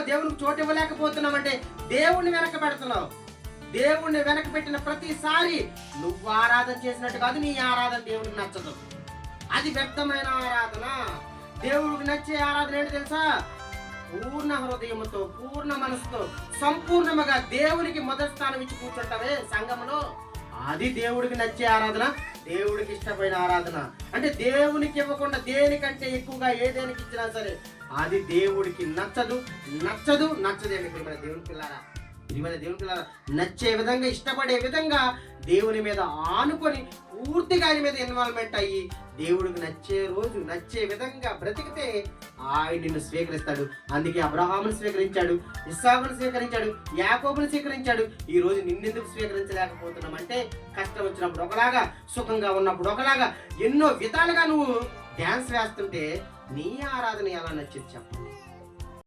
దేవునికి చోటు ఇవ్వలేకపోతున్నామంటే దేవుణ్ణి వెనక పెడుతున్నావు. దేవుణ్ణి వెనక పెట్టిన ప్రతిసారి నువ్వు ఆరాధన చేసినట్టు కాదు, నీ ఆరాధన దేవుడికి నచ్చదు. అది వ్యర్థమైన ఆరాధన. దేవుడికి నచ్చే ఆరాధన ఏంటి తెలుసా? పూర్ణ హృదయముతో, పూర్ణ మనసుతో, సంపూర్ణముగా దేవునికి మొదటి స్థానం ఇచ్చి కూర్చుంటావే సంఘంలో, అది దేవుడికి నచ్చే ఆరాధన, దేవుడికి ఇష్టమైన ఆరాధన. అంటే దేవునికి ఇవ్వకుండా దేనికంటే ఎక్కువగా ఏదేనికి ఇచ్చినా సరే అది దేవుడికి నచ్చదు, నచ్చదు, నచ్చదేమి. ప్రియమైన దేవుని పిల్లారా, ప్రియమైన దేవుని పిల్లారా, నచ్చే విధంగా, ఇష్టపడే విధంగా దేవుని మీద ఆనుకొని పూర్తిగా ఆయన మీద ఇన్వాల్వ్మెంట్ అయ్యి దేవుడికి నచ్చే రోజు, నచ్చే విధంగా బ్రతికితే ఆయన నిన్ను స్వీకరిస్తాడు. అందుకే అబ్రహామును స్వీకరించాడు, ఇస్సాకును స్వీకరించాడు, యాకోబును స్వీకరించాడు. ఈ రోజు నిన్నెందుకు స్వీకరించలేకపోతున్నామంటే కష్టం వచ్చినప్పుడు ఒకలాగా, సుఖంగా ఉన్నప్పుడు ఒకలాగా, ఎన్నో విధాలుగా నువ్వు డ్యాన్స్ వేస్తుంటే నీ ఆరాధన ఎలా నచ్చింది చెప్పండి?